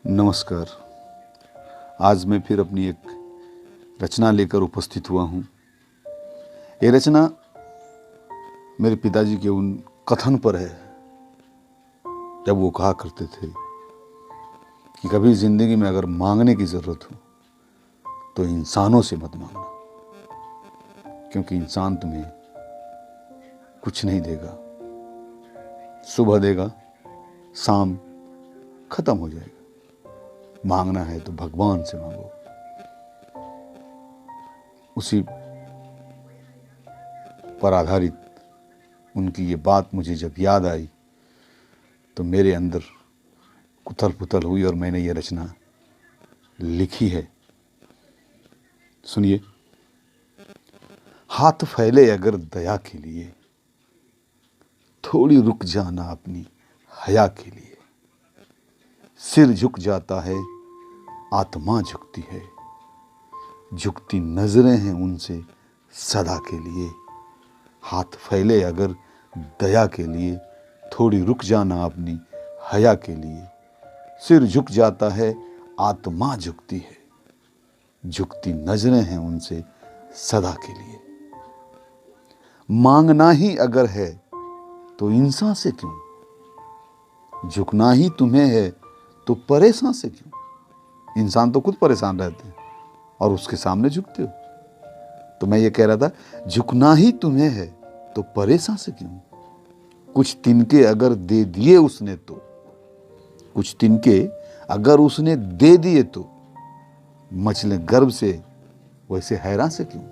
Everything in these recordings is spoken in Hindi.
नमस्कार। आज मैं फिर अपनी एक रचना लेकर उपस्थित हुआ हूँ। ये रचना मेरे पिताजी के उन कथन पर है जब वो कहा करते थे कि कभी ज़िंदगी में अगर मांगने की ज़रूरत हो तो इंसानों से मत मांगना, क्योंकि इंसान तुम्हें कुछ नहीं देगा। सुबह देगा, शाम खत्म हो जाएगा। मांगना है तो भगवान से मांगो। उसी पर आधारित उनकी ये बात मुझे जब याद आई तो मेरे अंदर उथल पुथल हुई और मैंने ये रचना लिखी है। सुनिए। हाथ फैले अगर दया के लिए, थोड़ी रुक जाना अपनी हया के लिए। सिर झुक जाता है, आत्मा झुकती है। झुकती नजरें हैं उनसे सदा के लिए। हाथ फैले अगर दया के लिए, थोड़ी रुक जाना अपनी हया के लिए। सिर झुक जाता है, आत्मा झुकती है। झुकती नजरें हैं उनसे सदा के लिए। मांगना ही अगर है तो इंसान से क्यों? झुकना ही तुम्हें है तो परेशान से क्यों? इंसान तो खुद परेशान रहते हैं और उसके सामने झुकते हो। तो मैं ये कह रहा था, झुकना ही तुम्हें है तो परेशान से क्यों? कुछ तिनके अगर दे दिए उसने तो, कुछ तिनके अगर उसने दे दिए तो मचले गर्भ से वैसे हैरान से क्यों?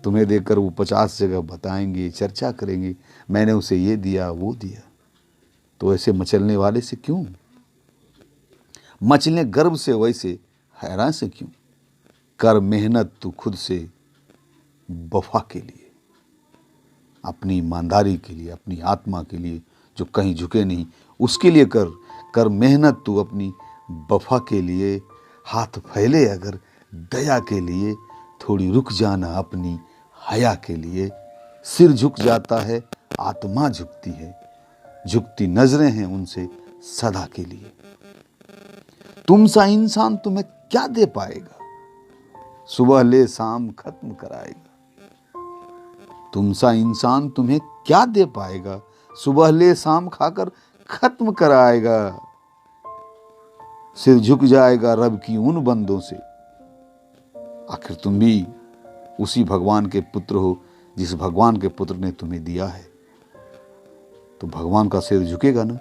तुम्हें देखकर वो 50 जगह बताएंगे, चर्चा करेंगे, मैंने उसे ये दिया वो दिया। तो ऐसे मचलने वाले से क्यों? मचले गर्भ से वैसे हैरान से क्यों? कर मेहनत तू खुद से वफा के लिए, अपनी ईमानदारी के लिए, अपनी आत्मा के लिए जो कहीं झुके नहीं, उसके लिए कर मेहनत तू अपनी वफा के लिए। हाथ फैले अगर दया के लिए, थोड़ी रुक जाना अपनी हया के लिए। सिर झुक जाता है, आत्मा झुकती है। झुकती नजरें हैं उनसे सदा के लिए। तुम सा इंसान तुम्हें क्या दे पाएगा, सुबह ले शाम खत्म कराएगा। तुम सा इंसान तुम्हें क्या दे पाएगा, सुबह ले शाम खाकर खत्म कराएगा। सिर झुक जाएगा रब की उन बंदों से। आखिर तुम भी उसी भगवान के पुत्र हो जिस भगवान के पुत्र ने तुम्हें दिया है। तो भगवान का सिर झुकेगा ना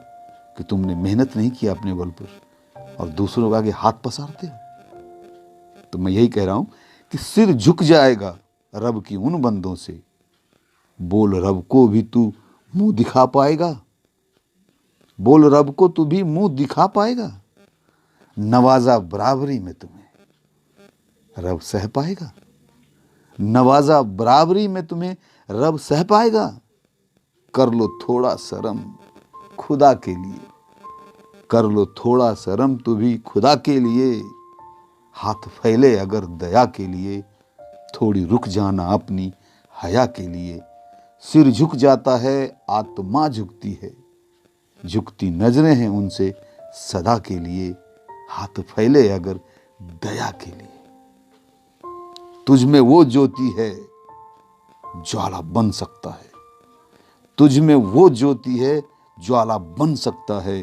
कि तुमने मेहनत नहीं किया अपने बल पर और दूसरों के आगे हाथ पसारते हो। तो मैं यही कह रहा हूं कि सिर झुक जाएगा रब की उन बंदों से। बोल रब को भी तू मुंह दिखा पाएगा। बोल रब को तू भी मुंह दिखा पाएगा। नवाजा बराबरी में तुम्हें रब सह पाएगा। नवाजा बराबरी में तुम्हें रब सह पाएगा। कर लो थोड़ा शर्म खुदा के लिए। कर लो थोड़ा शर्म तू भी खुदा के लिए। हाथ फैले अगर दया के लिए, थोड़ी रुक जाना अपनी हया के लिए। सिर झुक जाता है, आत्मा झुकती है। झुकती नजरें हैं उनसे सदा के लिए। हाथ फैले अगर दया के लिए। तुझ में वो ज्योति है ज्वाला बन सकता है। तुझ में वो ज्योति है ज्वाला बन सकता है।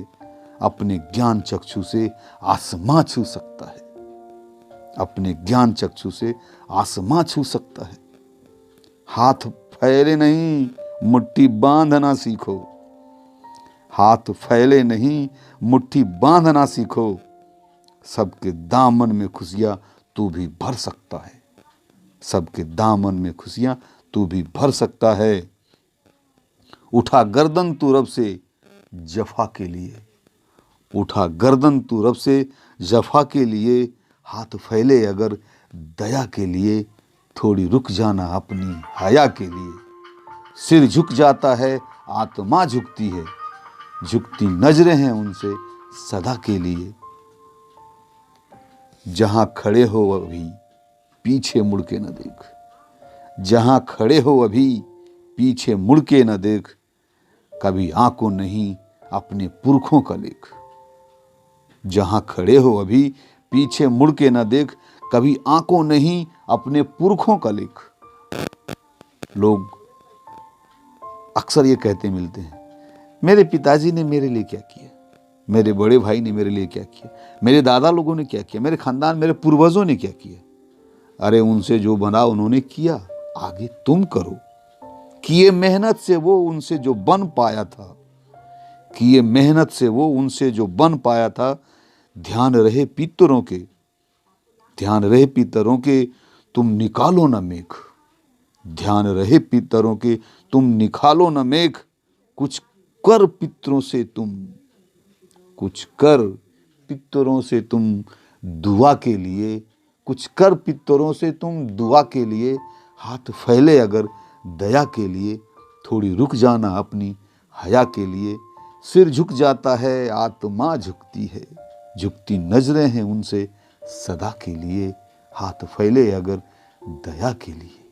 अपने ज्ञान चक्षु से आसमां छू सकता है। अपने ज्ञान चक्षु से आसमां छू सकता है। हाथ फैले नहीं मुट्ठी बांधना सीखो। हाथ फैले नहीं मुट्ठी बांधना सीखो। सबके दामन में खुशियां तू भी भर सकता है। सबके दामन में खुशियां तू भी भर सकता है। उठा गर्दन तू रब से जफा के लिए। उठा गर्दन तू रब से जफा के लिए। हाथ फैले अगर दया के लिए, थोड़ी रुक जाना अपनी हया के लिए। सिर झुक जाता है, आत्मा झुकती है। झुकती नजरें हैं उनसे सदा के लिए। जहां खड़े हो अभी पीछे मुड़ के न देख। जहां खड़े हो अभी पीछे मुड़ के न देख। कभी आंखों नहीं अपने पुरखों का लेख। जहाँ खड़े हो अभी, पीछे मुड़ के न देख, कभी आंखों नहीं अपने पुरखों का लेख। लोग अक्सर ये कहते मिलते हैं, मेरे पिताजी ने मेरे लिए क्या किया, मेरे बड़े भाई ने मेरे लिए क्या किया, मेरे दादा लोगों ने क्या किया, मेरे खानदान, मेरे पूर्वजों ने क्या किया। अरे उनसे जो बना उन्होंने किया, आगे तुम करो। किए मेहनत से वो उनसे जो बन पाया था, किए मेहनत से वो उनसे जो बन पाया था। ध्यान रहे पितरों के, ध्यान रहे पितरों के, तुम निकालो न मेघ। ध्यान रहे पितरों के, तुम निकालो न मेघ। कुछ कर पितरों से तुम, कुछ कर पितरों से तुम दुआ के लिए, कुछ कर पितरों से तुम दुआ के लिए। हाथ फैले अगर दया के लिए, थोड़ी रुक जाना अपनी हया के लिए। सिर झुक जाता है, आत्मा झुकती है, झुकती नजरें हैं उनसे सदा के लिए। हाथ फैले अगर दया के लिए।